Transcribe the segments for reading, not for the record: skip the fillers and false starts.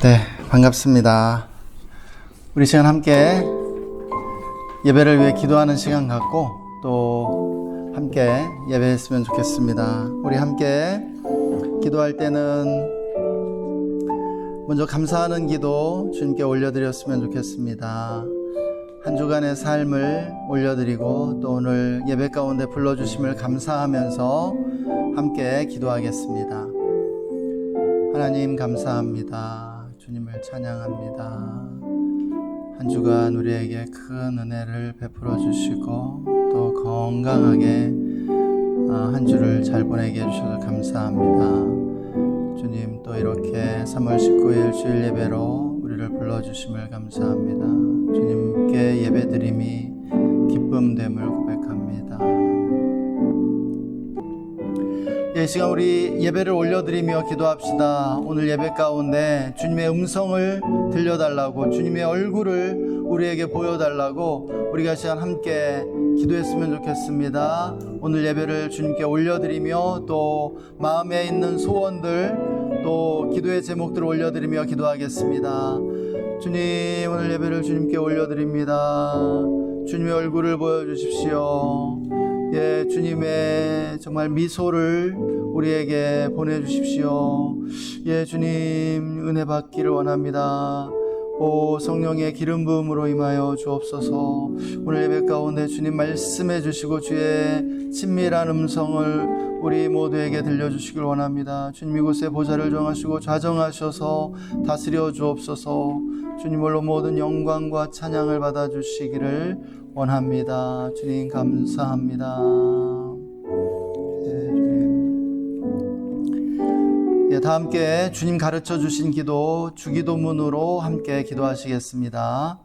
네, 반갑습니다. 우리 시간 함께 예배를 위해 기도하는 시간 갖고 또 함께 예배했으면 좋겠습니다. 우리 함께 기도할 때는 먼저 감사하는 기도 주님께 올려드렸으면 좋겠습니다. 한 주간의 삶을 올려드리고 또 오늘 예배 가운데 불러주심을 감사하면서 함께 기도하겠습니다. 하나님 감사합니다. 주님을 찬양합니다. 한 주간 우리에게 큰 은혜를 베풀어 주시고 또 건강하게 한 주를 잘 보내게 해주셔서 감사합니다. 주님 또 이렇게 3월 19일 주일 예배로 우리를 불러주심을 감사합니다. 주님께 예배드림이 기쁨됨을 고백합니다. 이 시간 우리 예배를 올려드리며 기도합시다. 오늘 예배 가운데 주님의 음성을 들려달라고, 주님의 얼굴을 우리에게 보여달라고 우리가 시간 함께 기도했으면 좋겠습니다. 오늘 예배를 주님께 올려드리며 또 마음에 있는 소원들 또 기도의 제목들을 올려드리며 기도하겠습니다. 주님, 오늘 예배를 주님께 올려드립니다. 주님의 얼굴을 보여주십시오. 예, 주님의 정말 미소를 우리에게 보내주십시오. 예, 주님 은혜 받기를 원합니다. 오, 성령의 기름 부음으로 임하여 주옵소서. 오늘 예배 가운데 주님 말씀해 주시고 주의 친밀한 음성을 우리 모두에게 들려주시길 원합니다. 주님 이곳에 보좌를 정하시고 좌정하셔서 다스려 주옵소서. 주님 홀로 모든 영광과 찬양을 받아주시기를 원합니다. 주님 감사합니다. 다 함께 주님 가르쳐 주신 기도 주기도문으로 함께 기도하시겠습니다.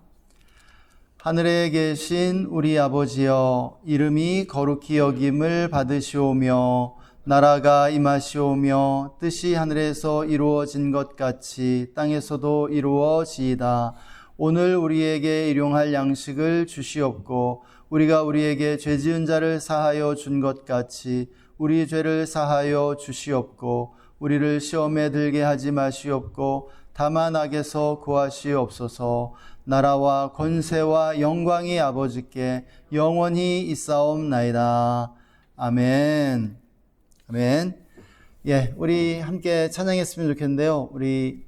하늘에 계신 우리 아버지여, 이름이 거룩히 여김을 받으시오며 나라가 임하시오며 뜻이 하늘에서 이루어진 것 같이 땅에서도 이루어지이다. 오늘 우리에게 일용할 양식을 주시옵고 우리가 우리에게 죄지은 자를 사하여 준 것 같이 우리 죄를 사하여 주시옵고 우리를 시험에 들게 하지 마시옵고 다만 악에서 구하시옵소서. 나라와 권세와 영광이 아버지께 영원히 있사옵나이다. 아멘. 아멘. 예, 우리 함께 찬양했으면 좋겠는데요. 우리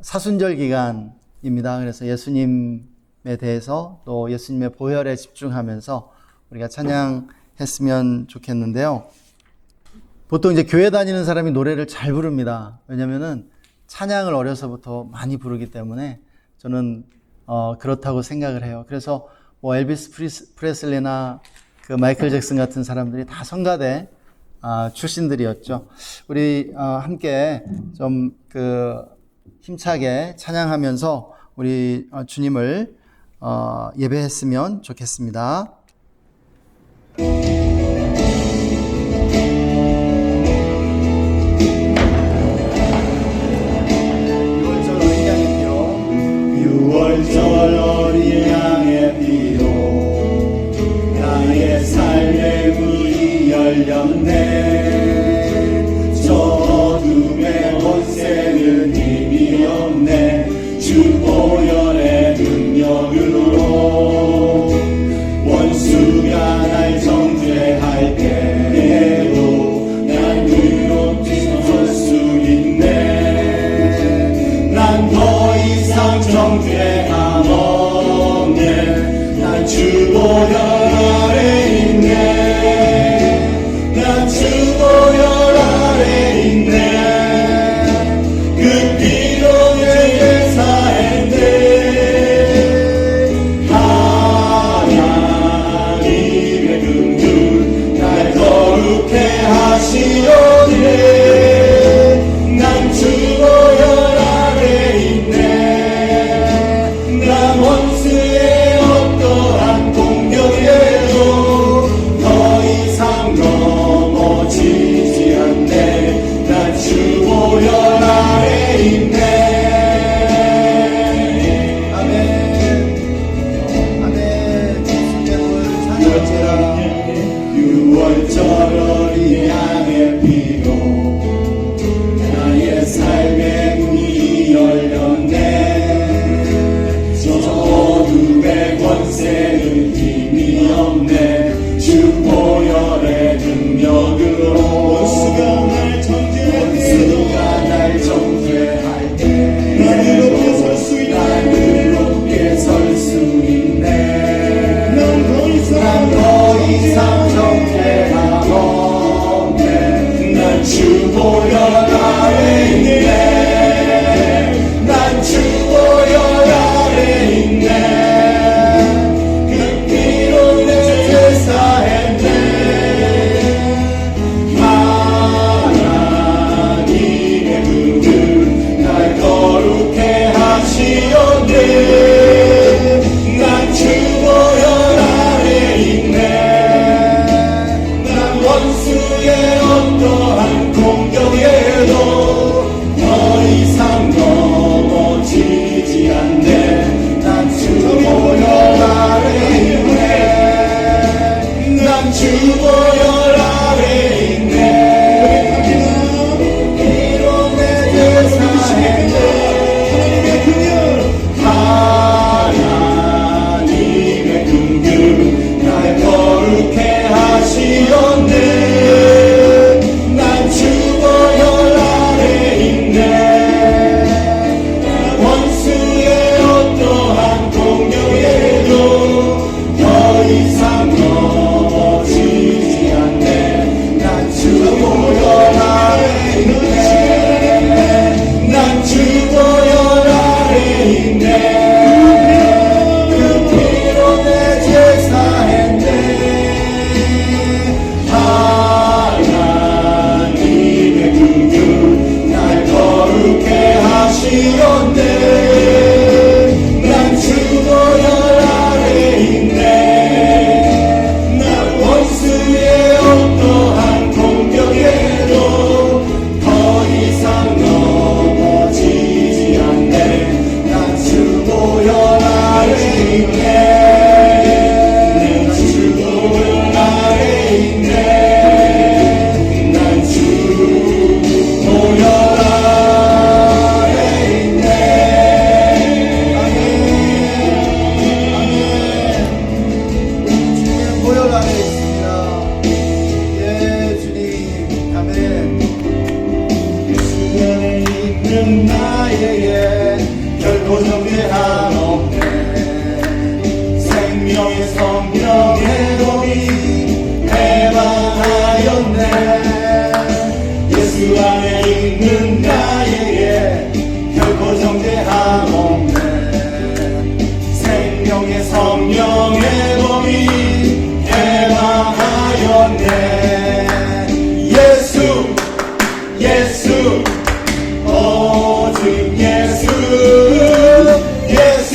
사순절 기간입니다. 그래서 예수님에 대해서 또 예수님의 보혈에 집중하면서 우리가 찬양했으면 좋겠는데요. 보통 이제 교회 다니는 사람이 노래를 잘 부릅니다. 왜냐면은 찬양을 어려서부터 많이 부르기 때문에 저는 그렇다고 생각을 해요. 그래서 뭐 엘비스 프레슬리나 그 마이클 잭슨 같은 사람들이 다 성가대 출신들이었죠. 우리 함께 좀 그 힘차게 찬양하면서 우리 주님을 예배했으면 좋겠습니다. 6월절 어린 양의 피로 나의 삶의 문이 열렸네. 저 어둠의 권세는 힘이 없네. 주 보혈의 능력으로 원수가 날 정죄할 때에도 난 의롭게 설 수 있네. 난 더 이상 정죄함 없네. 난 주 보혈 아래 있네. 난 주 보혈 아래 있네. 그 피로 죄를 사했네. 하나님의 긍휼 날 거룩해 하시오니 난 주 보혈 아래 있네. 난 원수의 어떠한 공격에도 더 이상 넘어지지 않네. 난 주 보혈 아래 있네. 하시었네. 난 주보혈 아래 있네. 난 원수의 어떠한 공격에도 더 이상 넘어지지 않네. 난 주보혈 아래 있네. 난 주보혈 아래 있네. 난 주보혈 아래 있네. 아멘. 보혈 안에 있습니다. 예, 주님. 아멘. 예수 안에 있는 나에게 결코 정죄함 없네. 생명의 성령의 법이 해방하였네. 예수 안에 있는 나에게 결코 정죄함 없네. 생명의 성령의 법이 해방하였네. 예수 예수 오직 예수 예수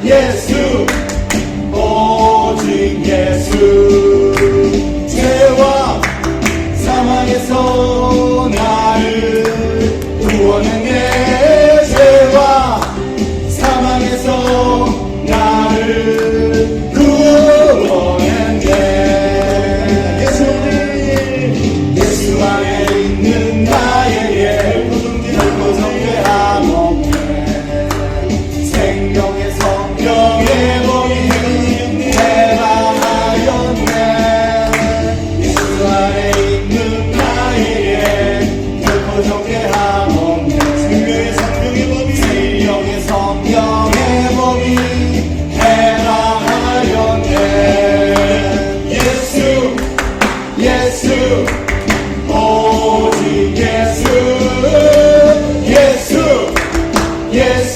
예수 오직 예수. 죄와 사망에서 나를 구원했네. 죄와 사망에서 나를 구원했네. 예수 안에 있는 나에게 결코 정죄함 없네. 생명의 성령의 법이 해방하였네. 예수 안에 있는 나에게 결코 정죄함 없네. 생명의 성령의 법이 해방하였네. 예수 예수 오직 예수 예수 예수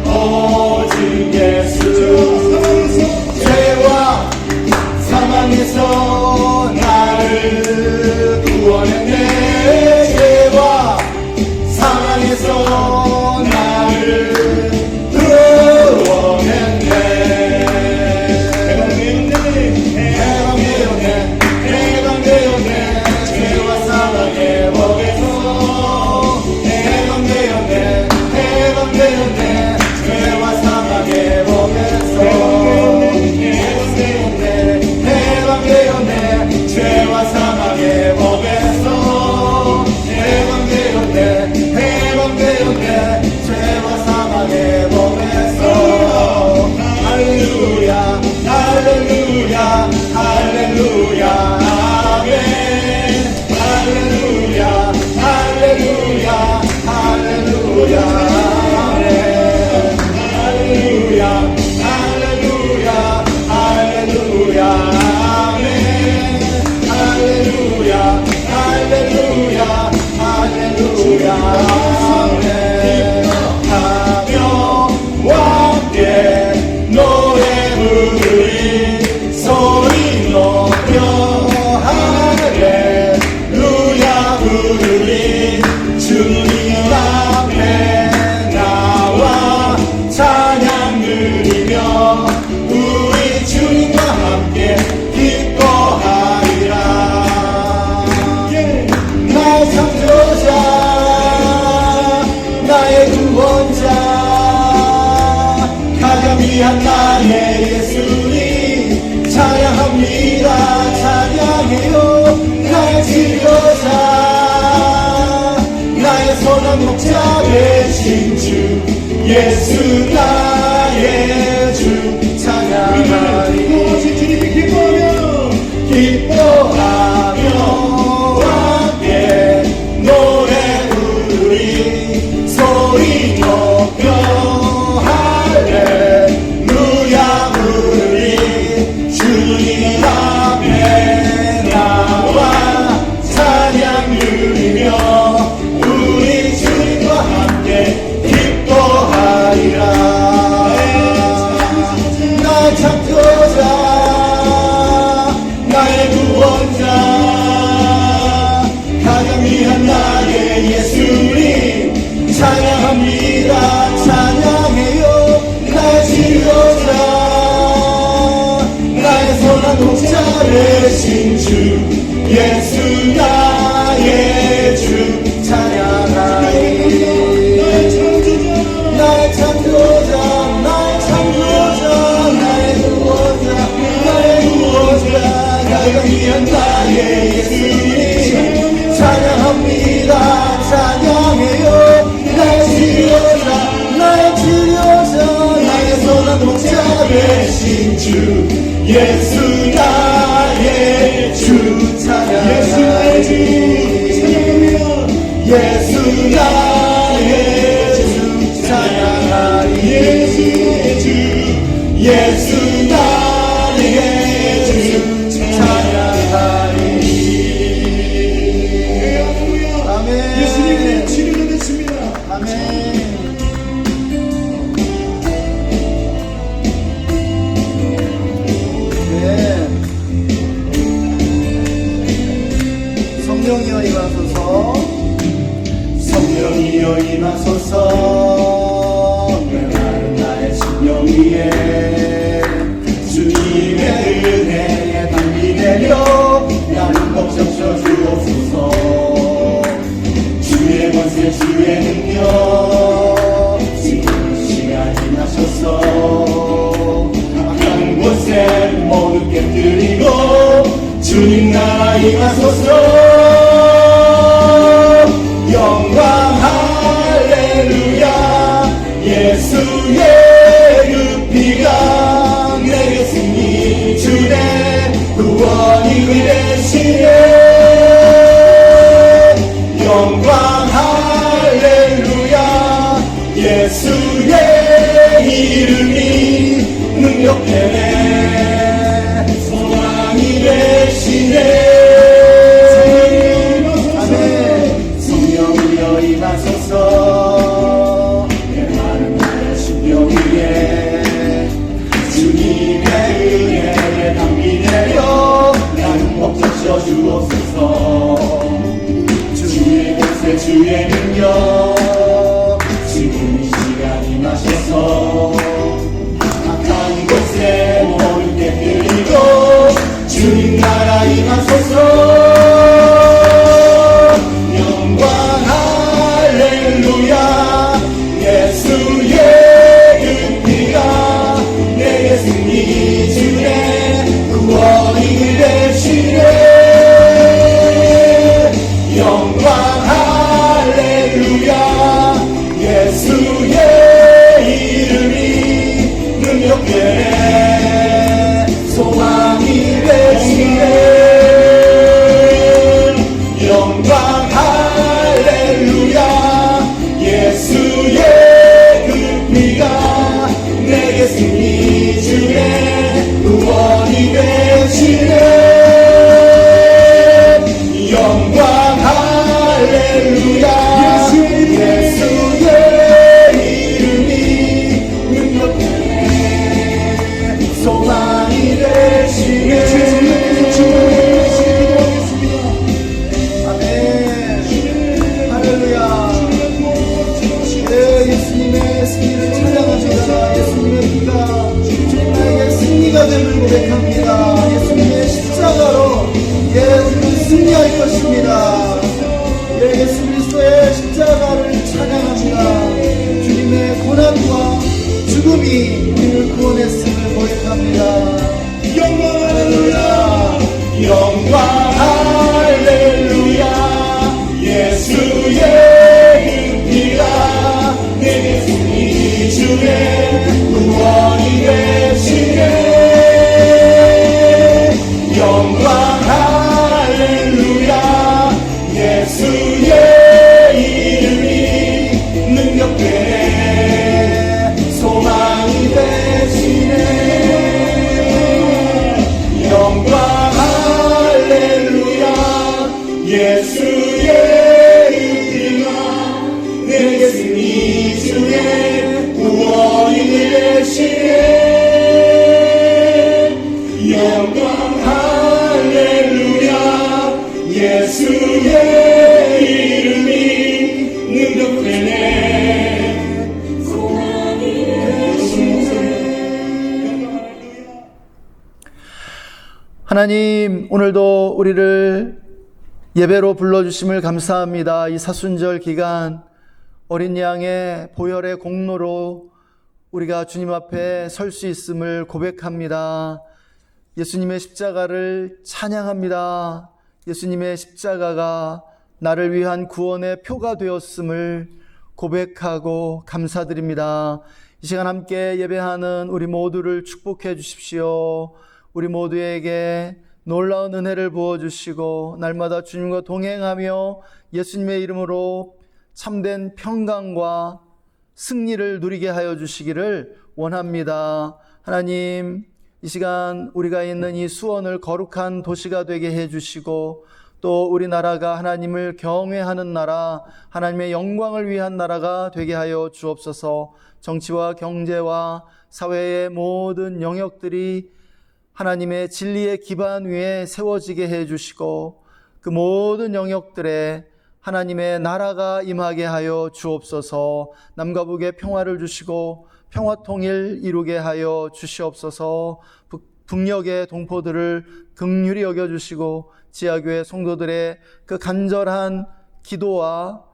오직 예수. 죄와 사망에서 나를 구원했네. 죄와 사망에서 나를 구원했네. 해방되었네. 죄와 사망의 법에서 해방되었네. 죄와 사망의 법에서 해방되었네. 죄와 사망의 법에서 해방되었네. 죄와 사망의 법에서. 할렐루야 할렐루야 할렐루야 아멘. 할렐루야 할렐루야 할렐루야 아멘. 할렐루야 할렐루야 할렐루야 아멘. 할렐루야 할렐루야 할렐루야 아멘. 하며 함께 노래 부르리 소리 높여 할렐루야 부르리. 주님 앞에 나와 찬양 드리며 우리 주님과 함께 기뻐하리라. 나의 창조자 나의 구원자 가장 귀한 나의 예수님 찬양합니다. 찬양해요. 나의 치료자 나의 선한 목자 되신 주 예수 나의 주 찬양하리. 기뻐하며 함께 노래 부르리 소리 높여 할렐루야 부르리. 주님 앞에 나와 찬양 드리며 우리 주님과 함께 기뻐하리라. 나의 창조자 나의 구원자 가장 귀한 나의 예수님 되신 주 예수 나의 주 찬양하리 나의 창조자 나의 창조자 나의 구원자 나의 구원자 나를 위한 나의 예수님 찬양합니다 찬양해요 나의 치료자 나의 치료자 나의 선한 목자 되신 주 예수 나의 주 찬양하리 예수 나의 주 찬양하리 예수 나의 주 찬양하리 아멘 예수님의 치료가 됐습니다. 아멘 네. 성령이여 임하소서 성령이여 임하소서 메마른 나의 심령 위에 주님의 은혜에 담비 내려 나는 걱정쳐 주옵소서 주의 권세 주의 능력 지금 이 시간 임하셔서 악한 곳에 모두 깨뜨리고 주님 나라 임하소서 영광 할렐루야 예수의 그 피가 내게 승리 주내 구원이 되시네 영광 할렐루야 예수의 이름이 능력되네 소망이 되시네 임하소서 메마른 나의 심령 위에 주님의 은혜에 담비 내려 나는 목적셔 주옵소서 주의 권세 주의 능력 지금 이 시간 임하셔서 악한 곳에 모두 깨뜨리고 주님 나라 임하소서 영광 할렐루야 예수의 그 피가 내게 승리 주네 구원이 되시네 영광 할렐루야 예수의 이름이 능력되네 소망이 되시네 영광 할렐루야 예수의 그 피가 내게 승리 주네 구원이 되시네 영광 할렐루야 예수의 이름이 능력되네 소망이 되시네 예수님의 승리를 찬양합니다. 예수님의 피가 주님에게 승리가 됨을 고백합니다. 예수님의 십자가로 우리는 승리할 것입니다. 예수 그리스도의 십자가를 찬양합니다. 주님의 고난과 죽음이 우리를 구원했음을 고백합니다. 영광 할렐루야 영광 할렐루야 예수의 피가 내게 승리 주네 구원이 되시네 영광 할렐루야 예수의 이름이 능력되네 소망이 되시네 영광 할렐루야 예수의 피가 내게 승리 주네 구원이 되시네 영광 할렐루야 예수의 이름이 능력되네 소망이 되시네 하나님, 오늘도 우리를 예배로 불러주심을 감사합니다. 이 사순절 기간 어린 양의 보혈의 공로로 우리가 주님 앞에 설 수 있음을 고백합니다. 예수님의 십자가를 찬양합니다. 예수님의 십자가가 나를 위한 구원의 표가 되었음을 고백하고 감사드립니다. 이 시간 함께 예배하는 우리 모두를 축복해 주십시오. 우리 모두에게 놀라운 은혜를 부어주시고 날마다 주님과 동행하며 예수님의 이름으로 참된 평강과 승리를 누리게 하여 주시기를 원합니다. 하나님, 이 시간 우리가 있는 이 수원을 거룩한 도시가 되게 해주시고 또 우리나라가 하나님을 경외하는 나라, 하나님의 영광을 위한 나라가 되게 하여 주옵소서. 정치와 경제와 사회의 모든 영역들이 하나님의 진리의 기반 위에 세워지게 해주시고 그 모든 영역들에 하나님의 나라가 임하게 하여 주옵소서. 남과 북에 평화를 주시고 평화통일 이루게 하여 주시옵소서. 북녘의 동포들을 긍휼히 여겨주시고 지하교회 성도들의 그 간절한 기도와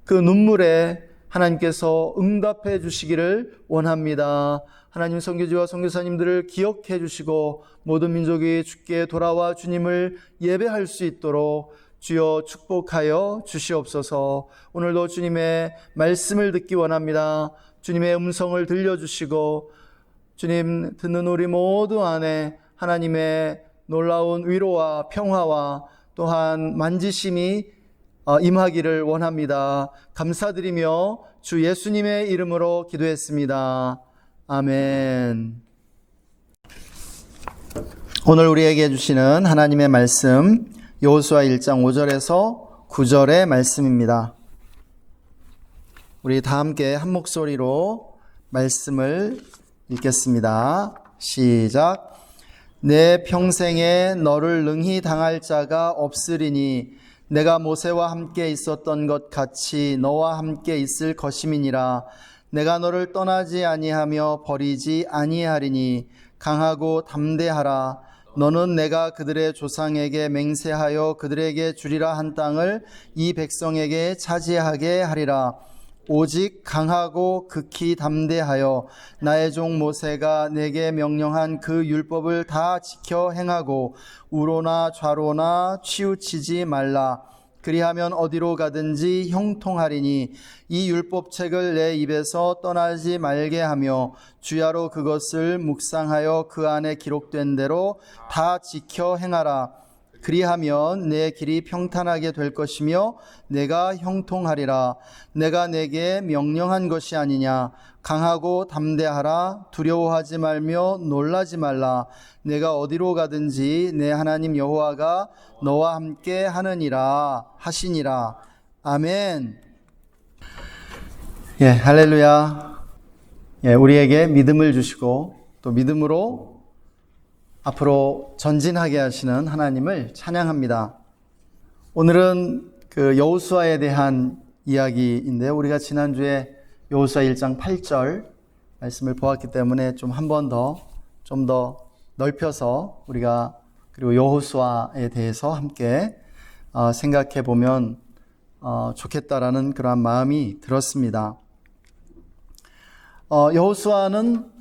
그 눈물에 하나님께서 응답해 주시기를 원합니다. 하나님, 선교지와 선교사님들을 기억해 주시고 모든 민족이 주께 돌아와 주님을 예배할 수 있도록 주여 축복하여 주시옵소서. 오늘도 주님의 말씀을 듣기 원합니다. 주님의 음성을 들려주시고 주님 듣는 우리 모두 안에 하나님의 놀라운 위로와 평화와 또한 만지심이 임하기를 원합니다. 감사드리며 주 예수님의 이름으로 기도했습니다. 아멘. 오늘 우리에게 주시는 하나님의 말씀 여호수아 1장 5절에서 9절의 말씀입니다. 우리 다 함께 한 목소리로 말씀을 읽겠습니다. 시작. 내 평생에 너를 능히 당할 자가 없으리니 내가 모세와 함께 있었던 것 같이 너와 함께 있을 것임이니라. 내가 너를 떠나지 아니하며 버리지 아니하리니 강하고 담대하라. 너는 내가 그들의 조상에게 맹세하여 그들에게 주리라 한 땅을 이 백성에게 차지하게 하리라. 오직 강하고 극히 담대하여 나의 종 모세가 내게 명령한 그 율법을 다 지켜 행하고 우로나 좌로나 치우치지 말라. 그리하면 어디로 가든지 형통하리니 이 율법책을 내 입에서 떠나지 말게 하며 주야로 그것을 묵상하여 그 안에 기록된 대로 다 지켜 행하라. 그리하면 내 길이 평탄하게 될 것이며 내가 형통하리라. 내가 내게 명령한 것이 아니냐. 강하고 담대하라. 두려워하지 말며 놀라지 말라. 내가 어디로 가든지 내 하나님 여호와가 너와 함께 하느니라 하시니라. 아멘. 예, 할렐루야. 예, 우리에게 믿음을 주시고 또 믿음으로 앞으로 전진하게 하시는 하나님을 찬양합니다. 오늘은 그 여호수아에 대한 이야기인데요. 우리가 지난주에 여호수아 1장 8절 말씀을 보았기 때문에 좀 한 번 좀 더 넓혀서 우리가 그리고 여호수아에 대해서 함께 생각해 보면 좋겠다라는 그러한 마음이 들었습니다. 여호수아는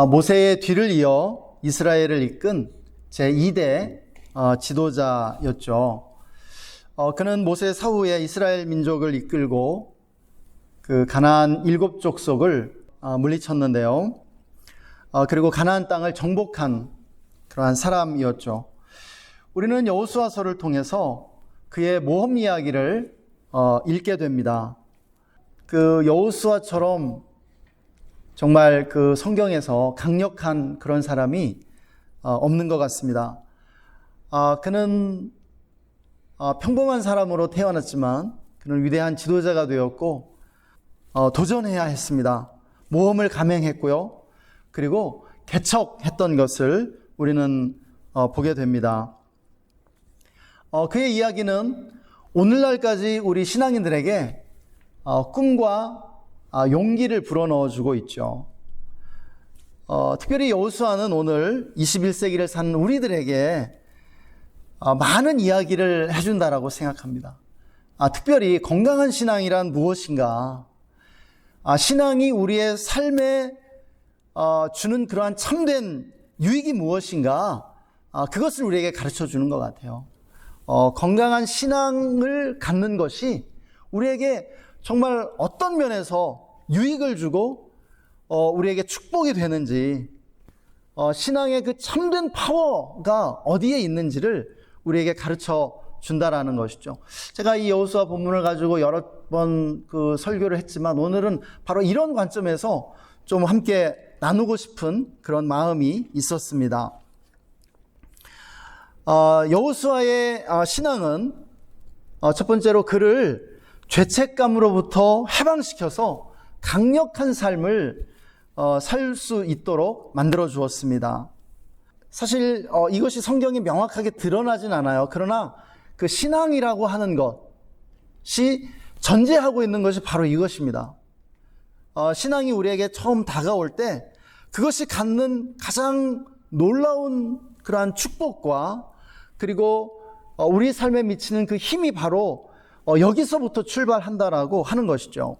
모세의 뒤를 이어 이스라엘을 이끈 제2대 지도자였죠. 그는 모세 사후에 이스라엘 민족을 이끌고 그 가나안 7족속을 물리쳤는데요. 그리고 가나안 땅을 정복한 그러한 사람이었죠. 우리는 여호수아서를 통해서 그의 모험 이야기를 읽게 됩니다. 그 여호수아처럼 정말 그 성경에서 강력한 그런 사람이 없는 것 같습니다. 그는 평범한 사람으로 태어났지만 그는 위대한 지도자가 되었고 도전해야 했습니다. 모험을 감행했고요. 그리고 개척했던 것을 우리는 보게 됩니다. 그의 이야기는 오늘날까지 우리 신앙인들에게 꿈과 용기를 불어넣어주고 있죠. 특별히 여호수아는 오늘 21세기를 사는 우리들에게 많은 이야기를 해준다라고 생각합니다. 특별히 건강한 신앙이란 무엇인가? 신앙이 우리의 삶에 주는 그러한 참된 유익이 무엇인가? 그것을 우리에게 가르쳐 주는 것 같아요. 건강한 신앙을 갖는 것이 우리에게 정말 어떤 면에서 유익을 주고 우리에게 축복이 되는지, 신앙의 그 참된 파워가 어디에 있는지를 우리에게 가르쳐 준다라는 것이죠. 제가 이 여호수아 본문을 가지고 여러 번 그 설교를 했지만 오늘은 바로 이런 관점에서 좀 함께 나누고 싶은 그런 마음이 있었습니다. 여호수아의 신앙은 첫 번째로 그를 죄책감으로부터 해방시켜서 강력한 삶을 살 수 있도록 만들어 주었습니다. 사실 이것이 성경에 명확하게 드러나진 않아요. 그러나 그 신앙이라고 하는 것이 전제하고 있는 것이 바로 이것입니다. 신앙이 우리에게 처음 다가올 때 그것이 갖는 가장 놀라운 그러한 축복과 그리고 우리 삶에 미치는 그 힘이 바로 여기서부터 출발한다라고 하는 것이죠.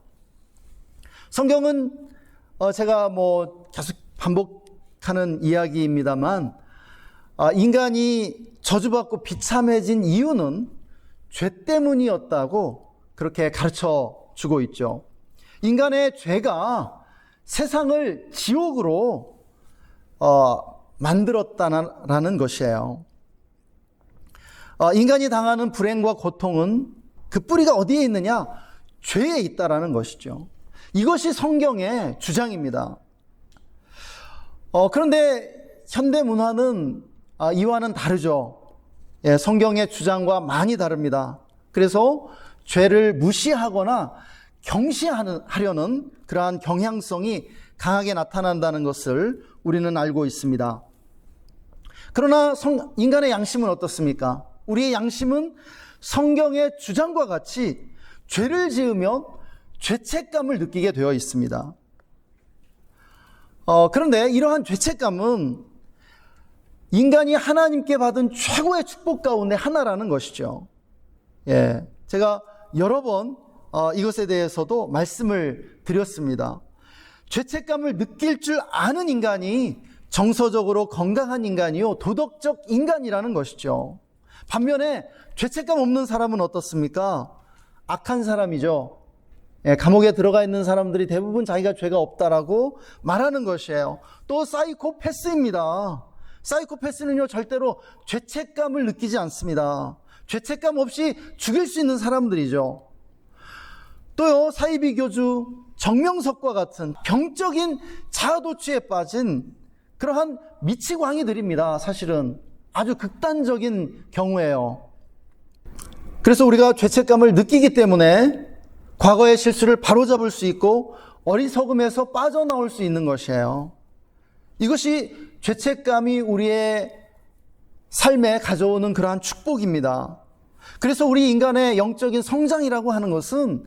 성경은 제가 계속 반복하는 이야기입니다만 인간이 저주받고 비참해진 이유는 죄 때문이었다고 그렇게 가르쳐 주고 있죠. 인간의 죄가 세상을 지옥으로 만들었다는 것이에요. 인간이 당하는 불행과 고통은 그 뿌리가 어디에 있느냐? 죄에 있다라는 것이죠. 이것이 성경의 주장입니다. 그런데 현대 문화는 이와는 다르죠. 성경의 주장과 많이 다릅니다. 그래서 죄를 무시하거나 경시하려는 그러한 경향성이 강하게 나타난다는 것을 우리는 알고 있습니다. 그러나 인간의 양심은 어떻습니까? 우리의 양심은 성경의 주장과 같이 죄를 지으면 죄책감을 느끼게 되어 있습니다. 그런데 이러한 죄책감은 인간이 하나님께 받은 최고의 축복 가운데 하나라는 것이죠. 제가 여러 번 이것에 대해서도 말씀을 드렸습니다. 죄책감을 느낄 줄 아는 인간이 정서적으로 건강한 인간이요, 도덕적 인간이라는 것이죠. 반면에 죄책감 없는 사람은 어떻습니까? 악한 사람이죠. 감옥에 들어가 있는 사람들이 대부분 자기가 죄가 없다라고 말하는 것이에요. 또 사이코패스입니다. 사이코패스는요, 절대로 죄책감을 느끼지 않습니다. 죄책감 없이 죽일 수 있는 사람들이죠. 또요, 사이비교주, 정명석과 같은 병적인 자아도취에 빠진 그러한 미치광이들입니다. 사실은 아주 극단적인 경우예요. 그래서 우리가 죄책감을 느끼기 때문에 과거의 실수를 바로잡을 수 있고 어리석음에서 빠져나올 수 있는 것이에요. 이것이 죄책감이 우리의 삶에 가져오는 그러한 축복입니다. 그래서 우리 인간의 영적인 성장이라고 하는 것은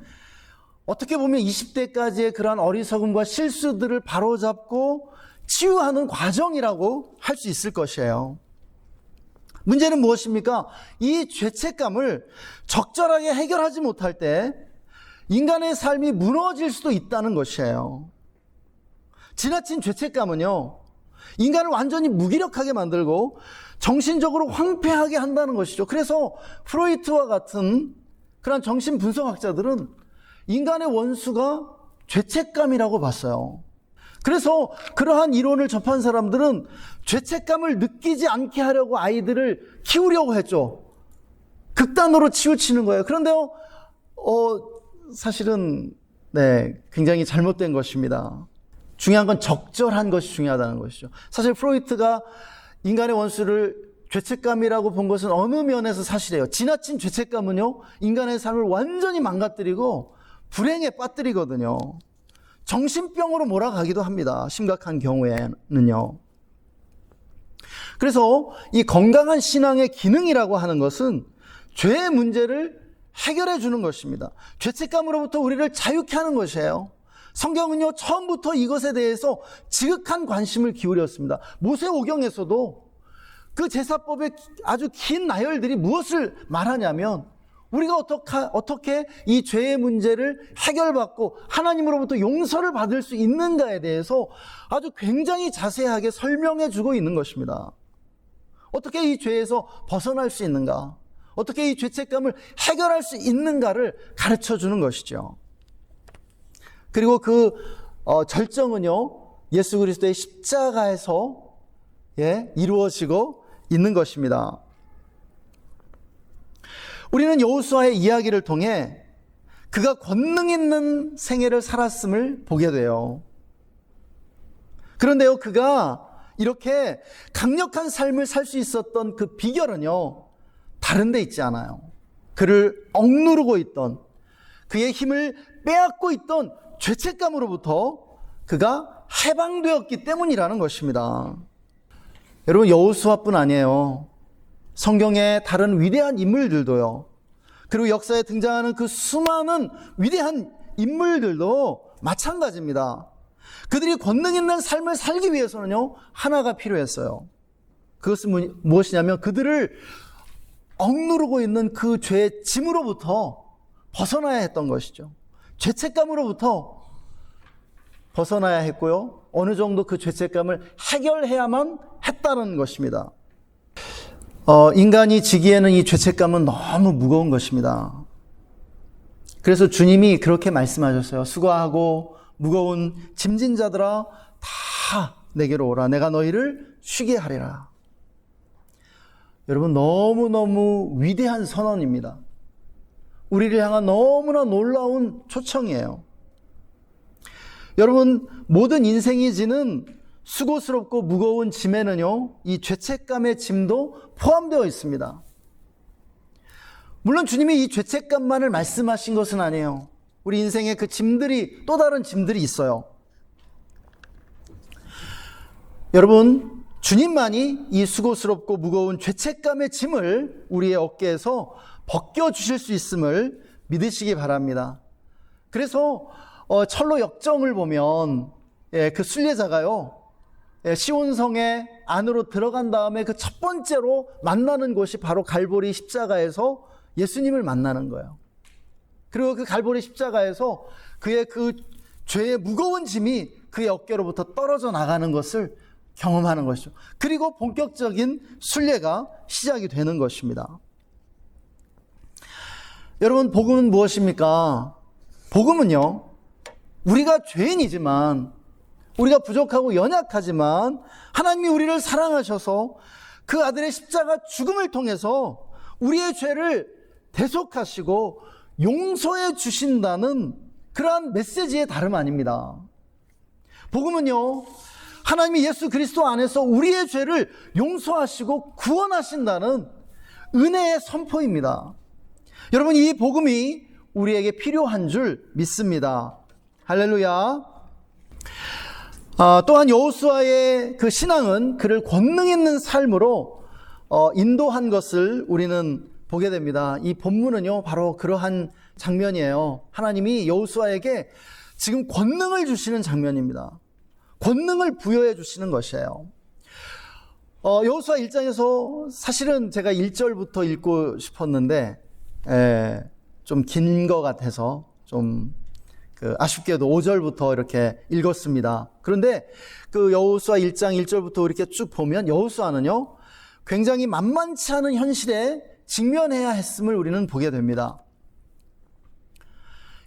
어떻게 보면 20대까지의 그러한 어리석음과 실수들을 바로잡고 치유하는 과정이라고 할 수 있을 것이에요. 문제는 무엇입니까? 이 죄책감을 적절하게 해결하지 못할 때 인간의 삶이 무너질 수도 있다는 것이에요. 지나친 죄책감은요, 인간을 완전히 무기력하게 만들고 정신적으로 황폐하게 한다는 것이죠. 그래서 프로이트와 같은 그런 정신분석학자들은 인간의 원수가 죄책감이라고 봤어요. 그래서 그러한 이론을 접한 사람들은 죄책감을 느끼지 않게 하려고 아이들을 키우려고 했죠. 극단으로 치우치는 거예요. 그런데요, 사실은 굉장히 잘못된 것입니다. 중요한 건 적절한 것이 중요하다는 것이죠. 사실 프로이트가 인간의 원수를 죄책감이라고 본 것은 어느 면에서 사실이에요. 지나친 죄책감은요, 인간의 삶을 완전히 망가뜨리고 불행에 빠뜨리거든요. 정신병으로 몰아가기도 합니다. 심각한 경우에는요. 그래서 이 건강한 신앙의 기능이라고 하는 것은 죄의 문제를 해결해 주는 것입니다. 죄책감으로부터 우리를 자유케 하는 것이에요. 성경은요, 처음부터 이것에 대해서 지극한 관심을 기울였습니다. 모세오경에서도 그 제사법의 아주 긴 나열들이 무엇을 말하냐면 우리가 어떻게 이 죄의 문제를 해결받고 하나님으로부터 용서를 받을 수 있는가에 대해서 아주 굉장히 자세하게 설명해 주고 있는 것입니다. 어떻게 이 죄에서 벗어날 수 있는가, 어떻게 이 죄책감을 해결할 수 있는가를 가르쳐 주는 것이죠. 그리고 그 절정은요, 예수 그리스도의 십자가에서 이루어지고 있는 것입니다. 우리는 여호수아의 이야기를 통해 그가 권능 있는 생애를 살았음을 보게 돼요. 그런데요, 그가 이렇게 강력한 삶을 살 수 있었던 그 비결은요, 다른 데 있지 않아요. 그를 억누르고 있던, 그의 힘을 빼앗고 있던 죄책감으로부터 그가 해방되었기 때문이라는 것입니다. 여러분, 여호수아뿐 아니에요. 성경의 다른 위대한 인물들도요, 그리고 역사에 등장하는 그 수많은 위대한 인물들도 마찬가지입니다. 그들이 권능 있는 삶을 살기 위해서는요, 하나가 필요했어요. 그것은 무엇이냐면 그들을 억누르고 있는 그 죄의 짐으로부터 벗어나야 했던 것이죠. 죄책감으로부터 벗어나야 했고요, 어느 정도 그 죄책감을 해결해야만 했다는 것입니다. 인간이 지기에는 이 죄책감은 너무 무거운 것입니다. 그래서 주님이 그렇게 말씀하셨어요. 수고하고 무거운 짐진 자들아 다 내게로 오라. 내가 너희를 쉬게 하리라. 여러분, 너무너무 위대한 선언입니다. 우리를 향한 너무나 놀라운 초청이에요. 여러분, 모든 인생이 지는 수고스럽고 무거운 짐에는요, 이 죄책감의 짐도 포함되어 있습니다. 물론 주님이 이 죄책감만을 말씀하신 것은 아니에요. 우리 인생에 그 짐들이, 또 다른 짐들이 있어요. 여러분, 주님만이 이 수고스럽고 무거운 죄책감의 짐을 우리의 어깨에서 벗겨주실 수 있음을 믿으시기 바랍니다. 그래서 철로 역정을 보면 그 순례자가요, 시온성의 안으로 들어간 다음에 그 첫 번째로 만나는 곳이 바로 갈보리 십자가에서 예수님을 만나는 거예요. 그리고 그 갈보리 십자가에서 그의 그 죄의 무거운 짐이 그의 어깨로부터 떨어져 나가는 것을 경험하는 것이죠. 그리고 본격적인 순례가 시작이 되는 것입니다. 여러분, 복음은 무엇입니까? 복음은요, 우리가 죄인이지만, 우리가 부족하고 연약하지만 하나님이 우리를 사랑하셔서 그 아들의 십자가 죽음을 통해서 우리의 죄를 대속하시고 용서해 주신다는 그러한 메시지의 다름 아닙니다. 복음은요, 하나님이 예수 그리스도 안에서 우리의 죄를 용서하시고 구원하신다는 은혜의 선포입니다. 여러분, 이 복음이 우리에게 필요한 줄 믿습니다. 할렐루야. 또한 여호수아의 그 신앙은 그를 권능 있는 삶으로 인도한 것을 우리는 보게 됩니다. 이 본문은요, 바로 그러한 장면이에요. 하나님이 여호수아에게 지금 권능을 주시는 장면입니다. 권능을 부여해 주시는 것이에요. 여호수아 1장에서 사실은 제가 1절부터 읽고 싶었는데 좀 긴 것 같아서 좀 아쉽게도 5절부터 이렇게 읽었습니다. 그런데 그 여호수아 1장 1절부터 이렇게 쭉 보면 여호수아는요, 굉장히 만만치 않은 현실에 직면해야 했음을 우리는 보게 됩니다.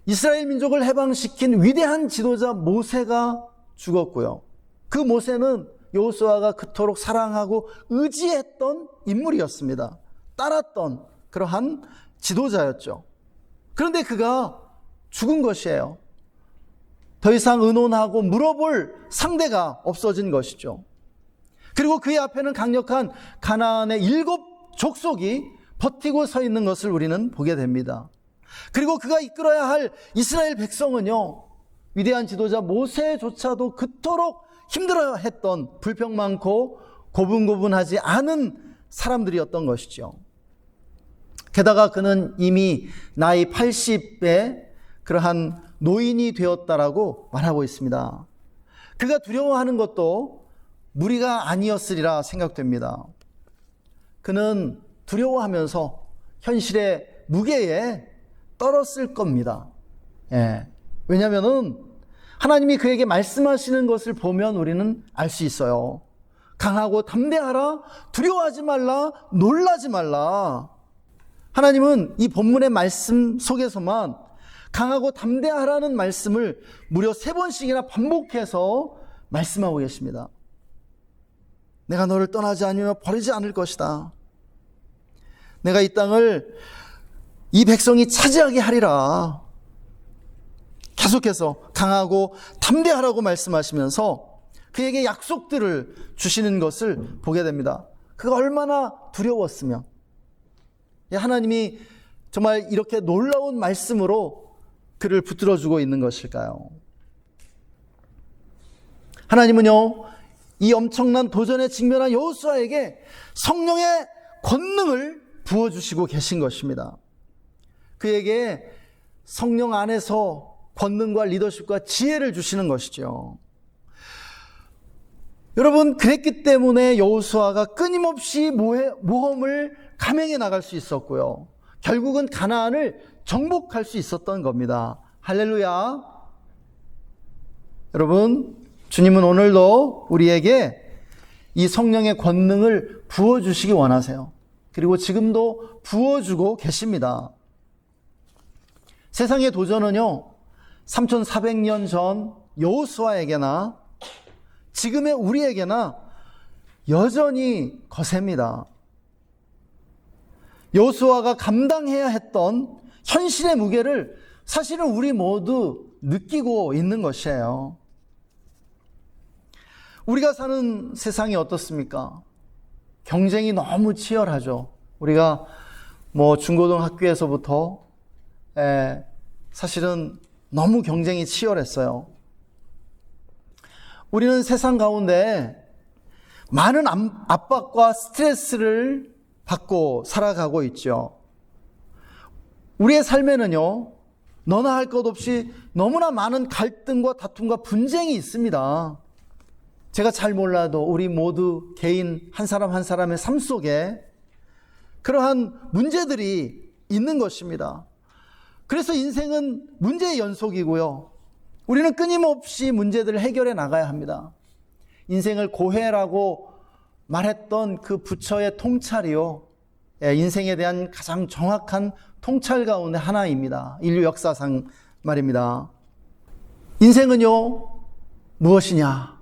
이스라엘 민족을 해방시킨 위대한 지도자 모세가 죽었고요. 그 모세는 여호수아가 그토록 사랑하고 의지했던 인물이었습니다. 따랐던 그러한 지도자였죠. 그런데 그가 죽은 것이에요. 더 이상 의논하고 물어볼 상대가 없어진 것이죠. 그리고 그의 앞에는 강력한 가나안의 7 족속이 버티고 서 있는 것을 우리는 보게 됩니다. 그리고 그가 이끌어야 할 이스라엘 백성은요, 위대한 지도자 모세조차도 그토록 힘들어했던 불평 많고 고분고분하지 않은 사람들이었던 것이죠. 게다가 그는 이미 나이 80에 그러한 노인이 되었다라고 말하고 있습니다. 그가 두려워하는 것도 무리가 아니었으리라 생각됩니다. 그는 두려워하면서 현실의 무게에 떨었을 겁니다. 예. 왜냐하면은 하나님이 그에게 말씀하시는 것을 보면 우리는 알 수 있어요. 강하고 담대하라, 두려워하지 말라, 놀라지 말라. 하나님은 이 본문의 말씀 속에서만 강하고 담대하라는 말씀을 무려 3번씩이나 반복해서 말씀하고 계십니다. 내가 너를 떠나지 않으며 버리지 않을 것이다. 내가 이 땅을 이 백성이 차지하게 하리라. 계속해서 강하고 담대하라고 말씀하시면서 그에게 약속들을 주시는 것을 보게 됩니다. 그가 얼마나 두려웠으면 하나님이 정말 이렇게 놀라운 말씀으로 그를 붙들어주고 있는 것일까요? 하나님은요, 이 엄청난 도전에 직면한 여호수아에게 성령의 권능을 부어주시고 계신 것입니다. 그에게 성령 안에서 권능과 리더십과 지혜를 주시는 것이죠. 여러분, 그랬기 때문에 여호수아가 끊임없이 모험을 감행해 나갈 수 있었고요. 결국은 가나안을 정복할 수 있었던 겁니다. 할렐루야. 여러분, 주님은 오늘도 우리에게 이 성령의 권능을 부어주시기 원하세요. 그리고 지금도 부어주고 계십니다. 세상의 도전은요, 3400년 전 여호수아에게나 지금의 우리에게나 여전히 거셉니다. 여호수아가 감당해야 했던 현실의 무게를 사실은 우리 모두 느끼고 있는 것이에요. 우리가 사는 세상이 어떻습니까? 경쟁이 너무 치열하죠. 우리가 중고등학교에서부터 사실은 너무 경쟁이 치열했어요. 우리는 세상 가운데 많은 압박과 스트레스를 받고 살아가고 있죠. 우리의 삶에는요, 너나 할 것 없이 너무나 많은 갈등과 다툼과 분쟁이 있습니다. 제가 잘 몰라도 우리 모두 개인 한 사람 한 사람의 삶 속에 그러한 문제들이 있는 것입니다. 그래서 인생은 문제의 연속이고요. 우리는 끊임없이 문제들을 해결해 나가야 합니다. 인생을 고해라고 말했던 그 부처의 통찰이요, 인생에 대한 가장 정확한 통찰 가운데 하나입니다. 인류 역사상 말입니다. 인생은요, 무엇이냐?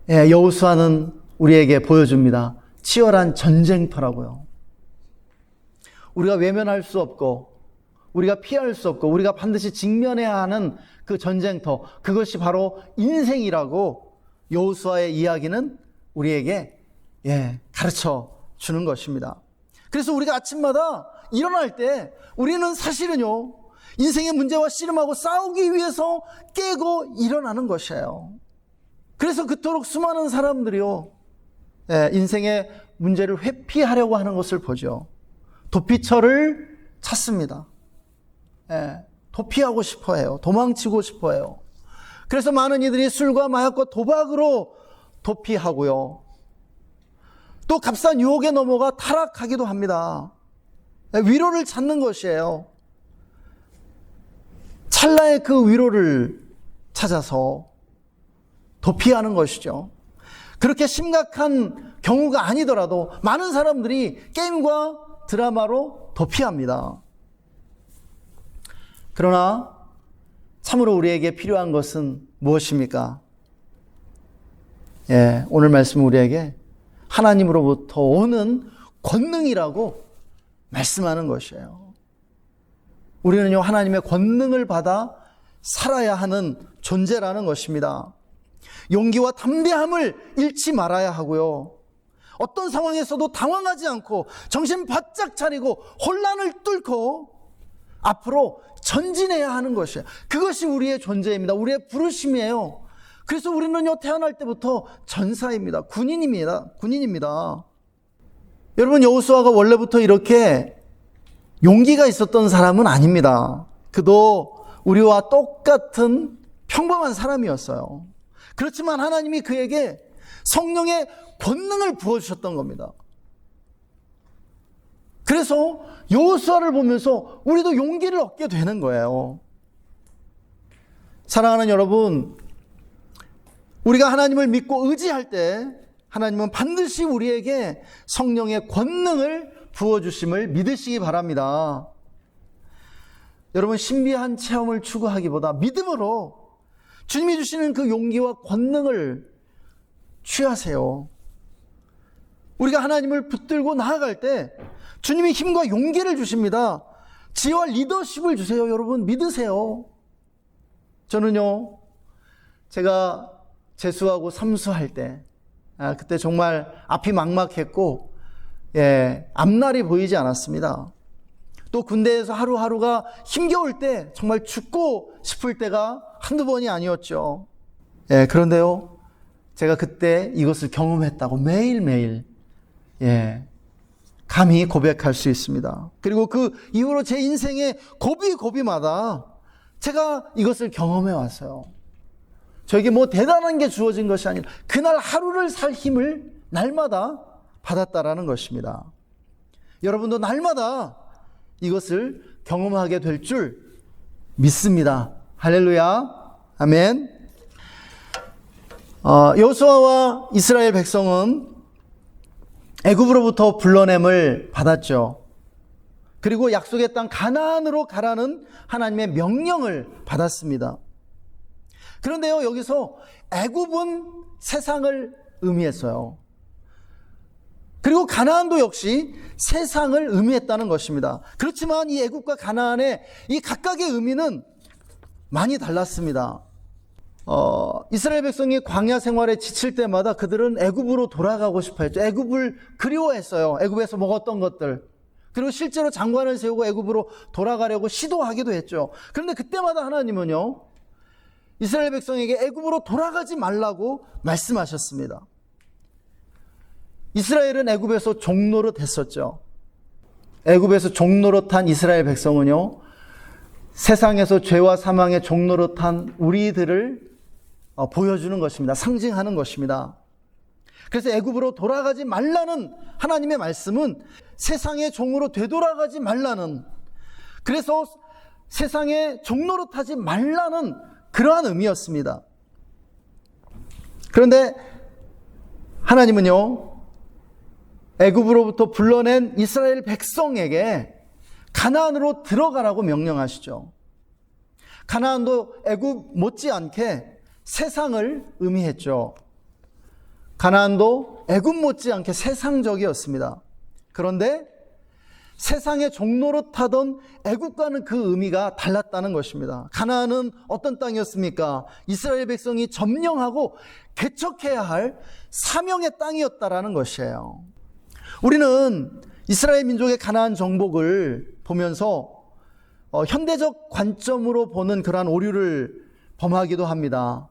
여호수아는 우리에게 보여줍니다. 치열한 전쟁터라고요. 우리가 외면할 수 없고 우리가 피할 수 없고 우리가 반드시 직면해야 하는 그 전쟁터, 그것이 바로 인생이라고 여호수아의 이야기는 우리에게 가르쳐 주는 것입니다. 그래서 우리가 아침마다 일어날 때 우리는 사실은요, 인생의 문제와 씨름하고 싸우기 위해서 깨고 일어나는 것이에요. 그래서 그토록 수많은 사람들이요, 인생의 문제를 회피하려고 하는 것을 보죠. 도피처를 찾습니다. 도피하고 싶어 해요. 도망치고 싶어 해요. 그래서 많은 이들이 술과 마약과 도박으로 도피하고요, 또 값싼 유혹에 넘어가 타락하기도 합니다. 위로를 찾는 것이에요. 찰나의 그 위로를 찾아서 도피하는 것이죠. 그렇게 심각한 경우가 아니더라도 많은 사람들이 게임과 드라마로 도피합니다. 그러나 참으로 우리에게 필요한 것은 무엇입니까? 오늘 말씀은 우리에게 하나님으로부터 오는 권능이라고 말씀하는 것이에요. 우리는요, 하나님의 권능을 받아 살아야 하는 존재라는 것입니다. 용기와 담대함을 잃지 말아야 하고요, 어떤 상황에서도 당황하지 않고 정신 바짝 차리고 혼란을 뚫고 앞으로 전진해야 하는 것이에요. 그것이 우리의 존재입니다. 우리의 부르심이에요. 그래서 우리는요, 태어날 때부터 전사입니다. 군인입니다. 여러분, 여호수아가 원래부터 이렇게 용기가 있었던 사람은 아닙니다. 그도 우리와 똑같은 평범한 사람이었어요. 그렇지만 하나님이 그에게 성령의 권능을 부어주셨던 겁니다. 그래서 여호수아를 보면서 우리도 용기를 얻게 되는 거예요. 사랑하는 여러분, 우리가 하나님을 믿고 의지할 때 하나님은 반드시 우리에게 성령의 권능을 부어주심을 믿으시기 바랍니다. 여러분, 신비한 체험을 추구하기보다 믿음으로 주님이 주시는 그 용기와 권능을 취하세요. 우리가 하나님을 붙들고 나아갈 때 주님이 힘과 용기를 주십니다. 지혜와 리더십을 주세요. 여러분, 믿으세요. 저는요, 제가 재수하고 삼수할 때 그때 정말 앞이 막막했고 앞날이 보이지 않았습니다. 또 군대에서 하루하루가 힘겨울 때 정말 죽고 싶을 때가 한두 번이 아니었죠. 그런데요, 제가 그때 이것을 경험했다고 매일매일 감히 고백할 수 있습니다. 그리고 그 이후로 제 인생의 고비고비마다 제가 이것을 경험해 왔어요. 저에게 뭐 대단한 게 주어진 것이 아니라 그날 하루를 살 힘을 날마다 받았다라는 것입니다. 여러분도 날마다 이것을 경험하게 될 줄 믿습니다. 할렐루야. 아멘. 여호수아와 이스라엘 백성은 애굽으로부터 불러냄을 받았죠. 그리고 약속의 땅 가나안으로 가라는 하나님의 명령을 받았습니다. 그런데요, 여기서 애굽은 세상을 의미했어요. 그리고 가나안도 역시 세상을 의미했다는 것입니다. 그렇지만 이 애굽과 가나안의 이 각각의 의미는 많이 달랐습니다. 이스라엘 백성이 광야 생활에 지칠 때마다 그들은 애굽으로 돌아가고 싶어 했죠. 애굽을 그리워했어요. 애굽에서 먹었던 것들. 그리고 실제로 장관을 세우고 애굽으로 돌아가려고 시도하기도 했죠. 그런데 그때마다 하나님은요, 이스라엘 백성에게 애굽으로 돌아가지 말라고 말씀하셨습니다. 이스라엘은 애굽에서 종노릇 했었죠. 애굽에서 종노릇한 이스라엘 백성은요, 세상에서 죄와 사망의 종노릇한 우리들을 보여주는 것입니다. 상징하는 것입니다. 그래서 애굽으로 돌아가지 말라는 하나님의 말씀은 세상의 종으로 되돌아가지 말라는, 그래서 세상에 종노릇하지 말라는 그러한 의미였습니다. 그런데 하나님은요, 애굽으로부터 불러낸 이스라엘 백성에게 가나안으로 들어가라고 명령하시죠. 가나안도 애굽 못지않게 세상을 의미했죠. 가나안도 애굽 못지않게 세상적이었습니다. 그런데 세상의 종노릇하던 애굽과는 그 의미가 달랐다는 것입니다. 가나안은 어떤 땅이었습니까? 이스라엘 백성이 점령하고 개척해야 할 사명의 땅이었다라는 것이에요. 우리는 이스라엘 민족의 가나안 정복을 보면서 현대적 관점으로 보는 그러한 오류를 범하기도 합니다.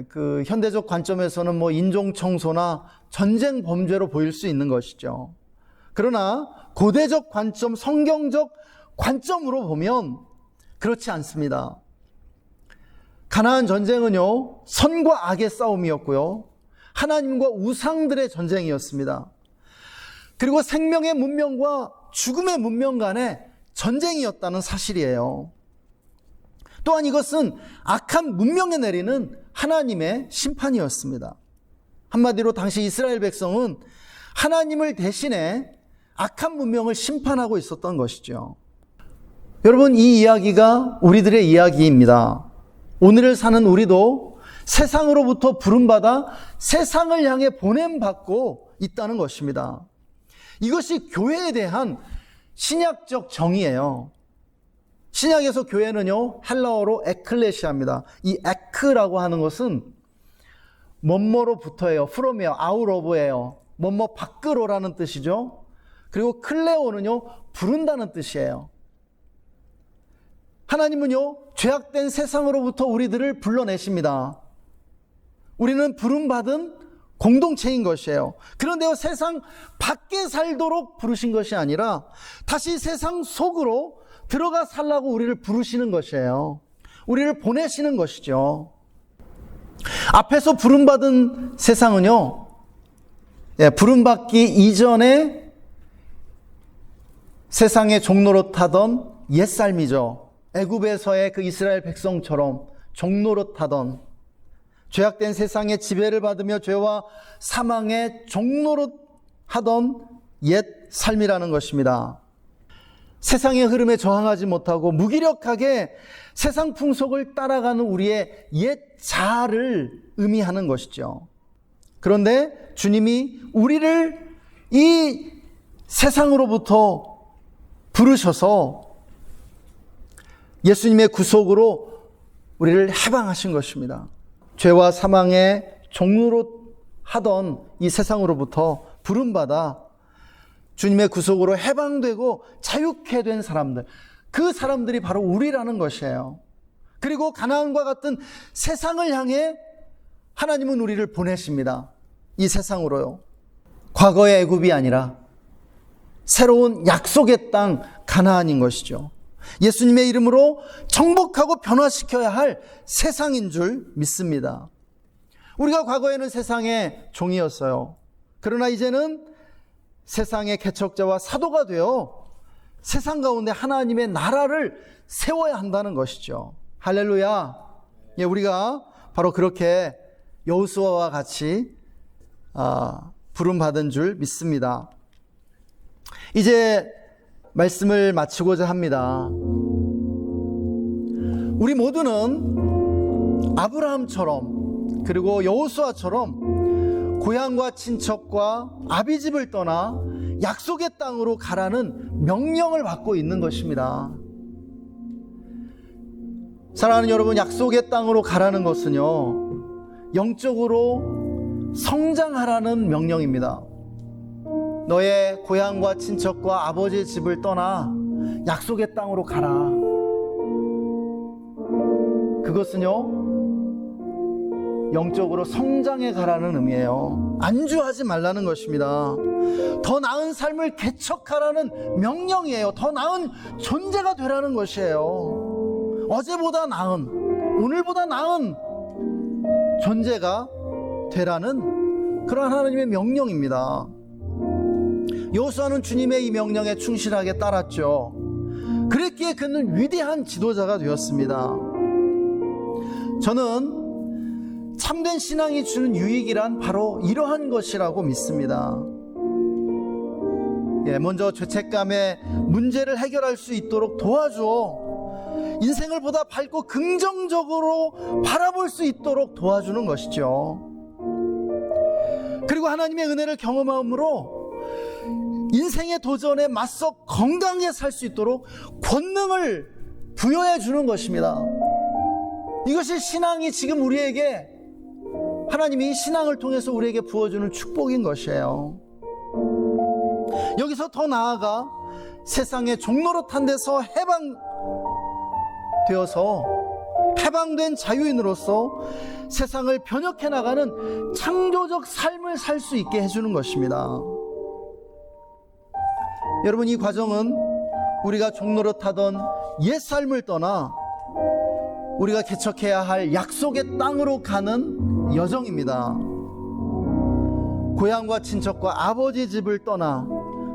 그 현대적 관점에서는 뭐 인종 청소나 전쟁 범죄로 보일 수 있는 것이죠. 그러나 고대적 관점, 성경적 관점으로 보면 그렇지 않습니다. 가나안 전쟁은요, 선과 악의 싸움이었고요, 하나님과 우상들의 전쟁이었습니다. 그리고 생명의 문명과 죽음의 문명 간의 전쟁이었다는 사실이에요. 또한 이것은 악한 문명에 내리는 하나님의 심판이었습니다. 한마디로 당시 이스라엘 백성은 하나님을 대신해 악한 문명을 심판하고 있었던 것이죠. 여러분, 이 이야기가 우리들의 이야기입니다. 오늘을 사는 우리도 세상으로부터 부름받아 세상을 향해 보냄받고 있다는 것입니다. 이것이 교회에 대한 신약적 정의예요. 신약에서 교회는요, 헬라어로 에클레시아입니다. 이 에크라고 하는 것은 뭐뭐로부터예요. from이에요. out of예요. 뭐뭐 밖으로라는 뜻이죠. 그리고 클레오는요, 부른다는 뜻이에요. 하나님은요, 죄악된 세상으로부터 우리들을 불러내십니다. 우리는 부름받은 공동체인 것이에요. 그런데요, 세상 밖에 살도록 부르신 것이 아니라 다시 세상 속으로 들어가 살라고 우리를 부르시는 것이에요. 우리를 보내시는 것이죠. 앞에서 부름받은 세상은요, 부름받기 이전에 세상의 종노릇하던 옛삶이죠. 애굽에서의 그 이스라엘 백성처럼 종노릇하던, 죄악된 세상의 지배를 받으며 죄와 사망의 종노릇하던 옛 삶이라는 것입니다. 세상의 흐름에 저항하지 못하고 무기력하게 세상 풍속을 따라가는 우리의 옛 자아를 의미하는 것이죠. 그런데 주님이 우리를 이 세상으로부터 부르셔서 예수님의 구속으로 우리를 해방하신 것입니다. 죄와 사망의 종로로 하던 이 세상으로부터 부름받아 주님의 구속으로 해방되고 자유케 된 사람들, 그 사람들이 바로 우리라는 것이에요. 그리고 가나안과 같은 세상을 향해 하나님은 우리를 보내십니다. 이 세상으로요. 과거의 애굽이 아니라 새로운 약속의 땅 가나안인 것이죠. 예수님의 이름으로 정복하고 변화시켜야 할 세상인 줄 믿습니다. 우리가 과거에는 세상의 종이었어요. 그러나 이제는 세상의 개척자와 사도가 되어 세상 가운데 하나님의 나라를 세워야 한다는 것이죠. 할렐루야. 예, 우리가 바로 그렇게 여호수아와 같이 부름받은 줄 믿습니다. 이제 말씀을 마치고자 합니다. 우리 모두는 아브라함처럼 그리고 여호수아처럼 고향과 친척과 아비집을 떠나 약속의 땅으로 가라는 명령을 받고 있는 것입니다. 사랑하는 여러분, 약속의 땅으로 가라는 것은요, 영적으로 성장하라는 명령입니다. 너의 고향과 친척과 아버지의 집을 떠나 약속의 땅으로 가라. 그것은요, 영적으로 성장해 가라는 의미예요. 안주하지 말라는 것입니다. 더 나은 삶을 개척하라는 명령이에요. 더 나은 존재가 되라는 것이에요. 어제보다 나은, 오늘보다 나은 존재가 되라는 그런 하나님의 명령입니다. 여호수아는 주님의 이 명령에 충실하게 따랐죠. 그랬기에 그는 위대한 지도자가 되었습니다. 저는 참된 신앙이 주는 유익이란 바로 이러한 것이라고 믿습니다. 먼저 죄책감의 문제를 해결할 수 있도록 도와줘. 인생을 보다 밝고 긍정적으로 바라볼 수 있도록 도와주는 것이죠. 그리고 하나님의 은혜를 경험함으로 인생의 도전에 맞서 건강하게 살 수 있도록 권능을 부여해 주는 것입니다. 이것이 신앙이 지금 우리에게, 하나님이 신앙을 통해서 우리에게 부어주는 축복인 것이에요. 여기서 더 나아가 세상의 종노릇한 데서 해방되어서 해방된 자유인으로서 세상을 변혁해 나가는 창조적 삶을 살 수 있게 해주는 것입니다. 여러분, 이 과정은 우리가 종노릇하던 옛 삶을 떠나 우리가 개척해야 할 약속의 땅으로 가는 여정입니다. 고향과 친척과 아버지 집을 떠나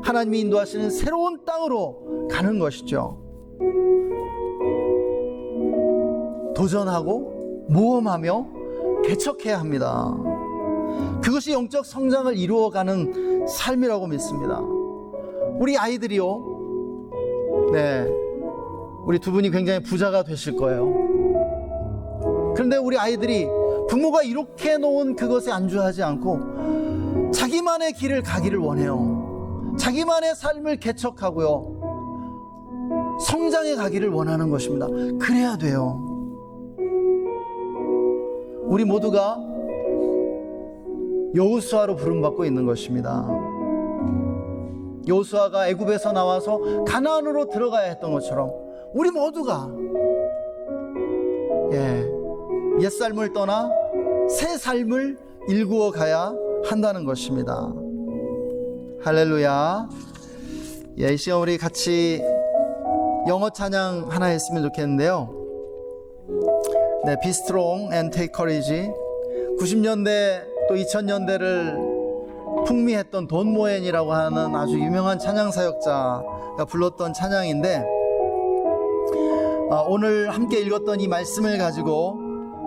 하나님이 인도하시는 새로운 땅으로 가는 것이죠. 도전하고 모험하며 개척해야 합니다. 그것이 영적 성장을 이루어가는 삶이라고 믿습니다. 우리 아이들이요, 우리 두 분이 굉장히 부자가 되실 거예요. 그런데 우리 아이들이 부모가 이렇게 놓은 그것에 안주하지 않고 자기만의 길을 가기를 원해요. 자기만의 삶을 개척하고요, 성장해 가기를 원하는 것입니다. 그래야 돼요. 우리 모두가 여호수아로 부름받고 있는 것입니다. 여호수아가 애굽에서 나와서 가나안으로 들어가야 했던 것처럼 우리 모두가 옛삶을 떠나 새 삶을 일구어 가야 한다는 것입니다. 할렐루야. 이 시간 우리 같이 영어 찬양 하나 했으면 좋겠는데요. Be strong and take courage. 90년대 또 2000년대를 풍미했던 돈 모엔이라고 하는 아주 유명한 찬양 사역자가 불렀던 찬양인데, 오늘 함께 읽었던 이 말씀을 가지고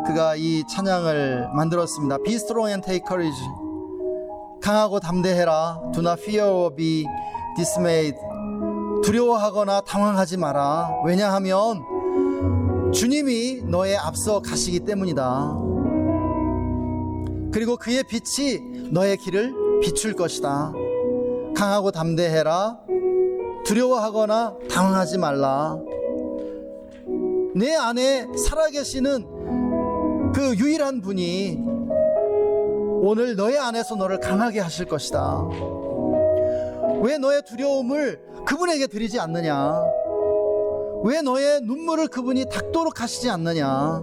그가 이 찬양을 만들었습니다. Be strong and take courage. 강하고 담대해라. Do not fear or be dismayed. 두려워하거나 당황하지 마라. 왜냐하면 주님이 너의 앞서 가시기 때문이다. 그리고 그의 빛이 너의 길을 비출 것이다. 강하고 담대해라. 두려워하거나 당황하지 말라. 내 안에 살아계시는 그 유일한 분이 오늘 너의 안에서 너를 강하게 하실 것이다. 왜 너의 두려움을 그분에게 드리지 않느냐? 왜 너의 눈물을 그분이 닦도록 하시지 않느냐?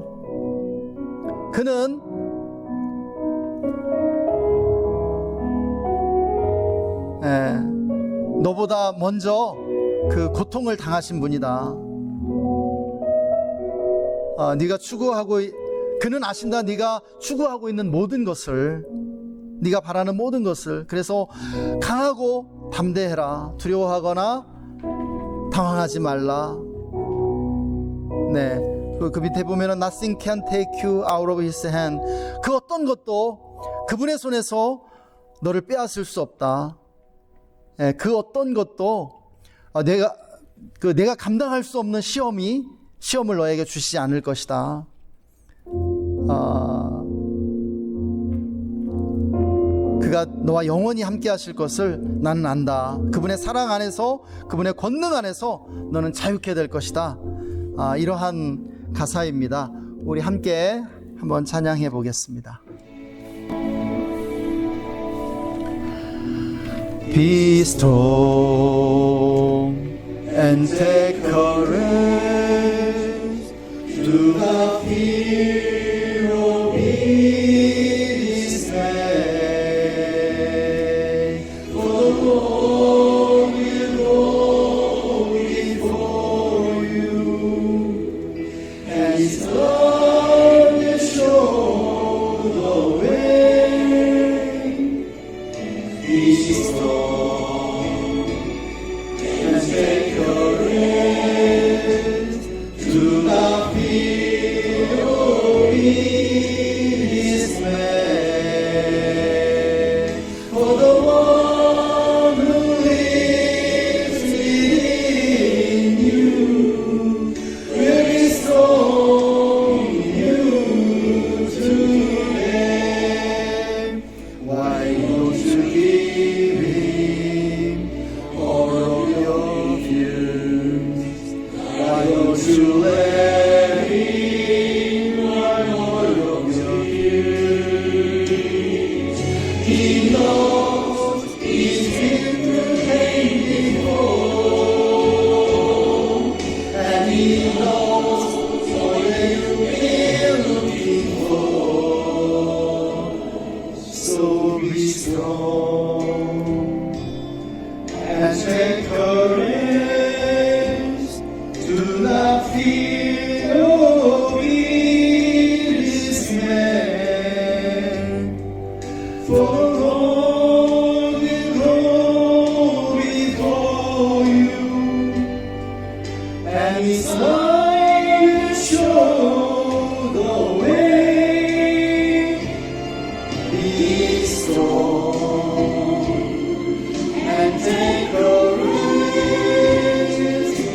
그는 너보다 먼저 그 고통을 당하신 분이다. 네가 추구하고, 그는 아신다. 네가 추구하고 있는 모든 것을, 네가 바라는 모든 것을. 그래서 강하고 담대해라. 두려워하거나 당황하지 말라. 네, 그 밑에 보면은 Nothing can take you out of his hand. 그 어떤 것도 그분의 손에서 너를 빼앗을 수 없다. 네, 그 어떤 것도 내가 감당할 수 없는 시험을 너에게 주시지 않을 것이다. 그가 너와 영원히 함께 하실 것을 나는 안다. 그분의 사랑 안에서, 그분의 권능 안에서 너는 자유케 될 것이다. 이러한 가사입니다. 우리 함께 한번 찬양해 보겠습니다. Be strong and take courage. Do not fear or be dismayed. For the Lord will go before you, and His love will show the way. Be strong and take courage. Do not fear or be dismayed. For the one who lives within you will be strong in you today. Why don't you give Him all of your fears? Why don't you let Him run all of your fears? He knows His victory came before, and He knows all that you've been looking for. So be strong and take courage. Do not fear or be dismayed. For the Lord will go before you, and His light will show the way. Be strong and take courage.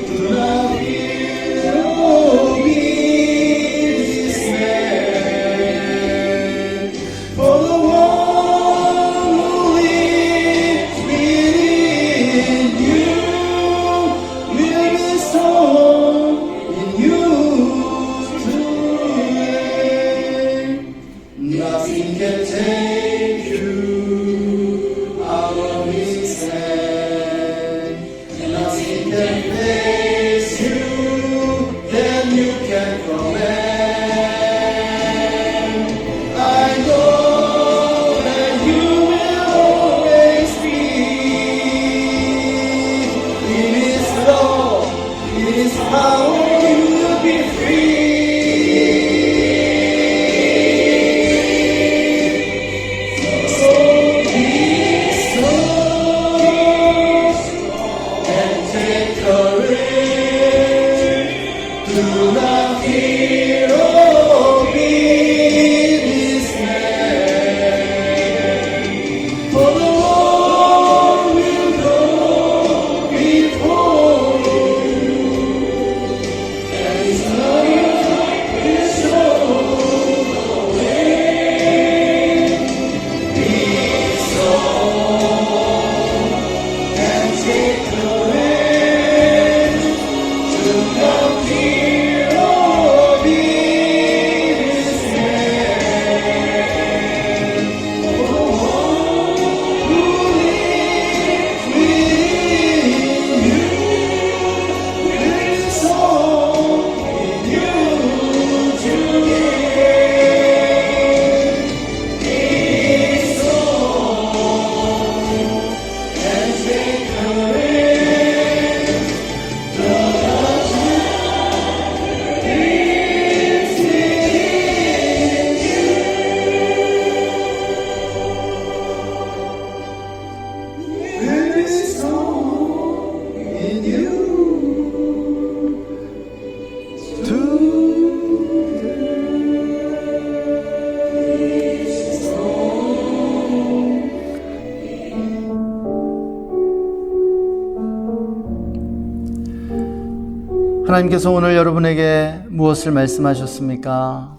Do not fear or be dismayed. For the one who lives within you will be strong in you today. Nothing can take you out of His hand. Nothing can face you, then you can command. I know that you will always be in His love, in His power, you will be free. 하나님께서 오늘 여러분에게 무엇을 말씀하셨습니까?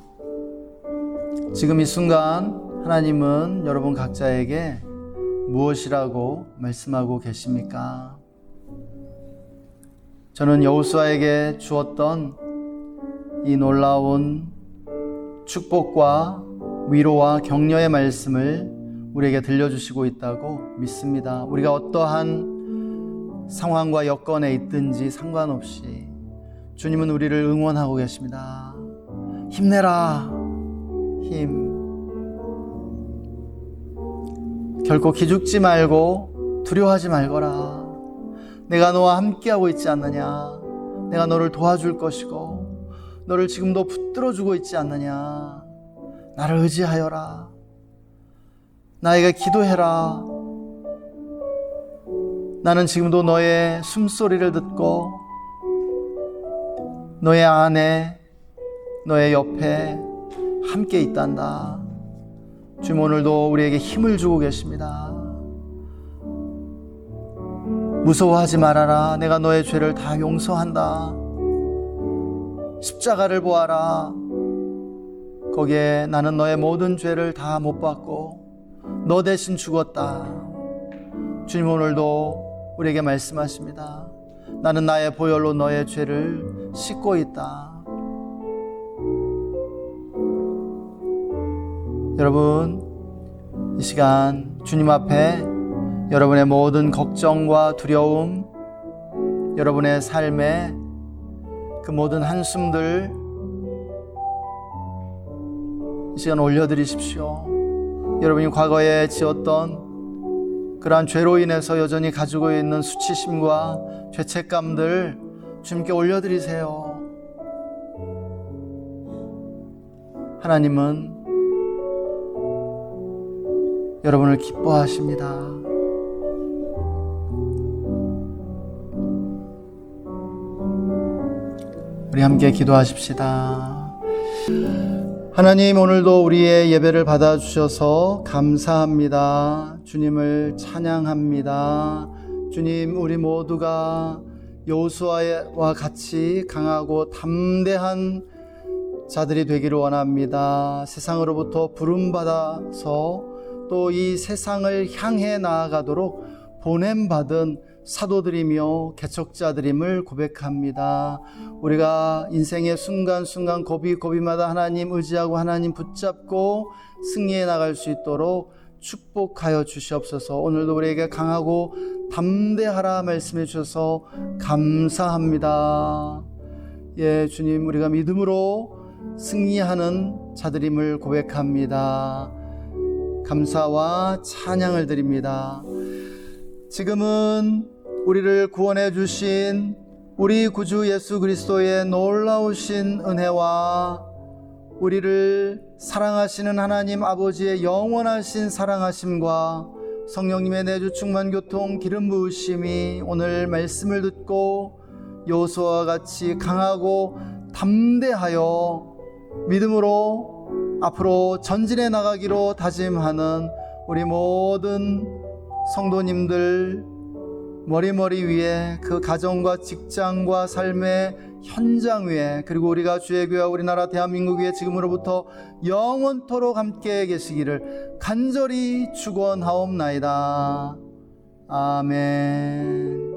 지금 이 순간 하나님은 여러분 각자에게 무엇이라고 말씀하고 계십니까? 저는 여호수아에게 주었던 이 놀라운 축복과 위로와 격려의 말씀을 우리에게 들려주시고 있다고 믿습니다. 우리가 어떠한 상황과 여건에 있든지 상관없이 주님은 우리를 응원하고 계십니다. 힘내라. 힘. 결코 기죽지 말고 두려워하지 말거라. 내가 너와 함께하고 있지 않느냐. 내가 너를 도와줄 것이고 너를 지금도 붙들어주고 있지 않느냐. 나를 의지하여라. 나에게 기도해라. 나는 지금도 너의 숨소리를 듣고 너의 안에, 너의 옆에 함께 있단다. 주님 오늘도 우리에게 힘을 주고 계십니다. 무서워하지 말아라. 내가 너의 죄를 다 용서한다. 십자가를 보아라. 거기에 나는 너의 모든 죄를 다 못 받고 너 대신 죽었다. 주님 오늘도 우리에게 말씀하십니다. 나는 나의 보혈로 너의 죄를 씻고 있다. 여러분, 이 시간 주님 앞에 여러분의 모든 걱정과 두려움, 여러분의 삶의 그 모든 한숨들 이 시간 올려드리십시오. 여러분이 과거에 지었던 그러한 죄로 인해서 여전히 가지고 있는 수치심과 죄책감들 주님께 올려드리세요. 하나님은 여러분을 기뻐하십니다. 우리 함께 기도하십시다. 하나님, 오늘도 우리의 예배를 받아주셔서 감사합니다. 주님을 찬양합니다. 주님, 우리 모두가 여호수아와 같이 강하고 담대한 자들이 되기를 원합니다. 세상으로부터 부름받아서 또 이 세상을 향해 나아가도록 보냄받은 사도들이며 개척자들임을 고백합니다. 우리가 인생의 순간순간 고비고비마다 하나님 의지하고 하나님 붙잡고 승리해 나갈 수 있도록 축복하여 주시옵소서. 오늘도 우리에게 강하고 담대하라 말씀해 주셔서 감사합니다. 예, 주님, 우리가 믿음으로 승리하는 자들임을 고백합니다. 감사와 찬양을 드립니다. 지금은 우리를 구원해 주신 우리 구주 예수 그리스도의 놀라우신 은혜와 우리를 사랑하시는 하나님 아버지의 영원하신 사랑하심과 성령님의 내주 충만 교통 기름 부으심이 오늘 말씀을 듣고 여호수아와 같이 강하고 담대하여 믿음으로 앞으로 전진해 나가기로 다짐하는 우리 모든 성도님들 머리 위에 그 가정과 직장과 삶의 현장 위에 그리고 우리가 주의 교회와 우리나라 대한민국 위에 지금으로부터 영원토록 함께 계시기를 간절히 축원하옵나이다. 아멘.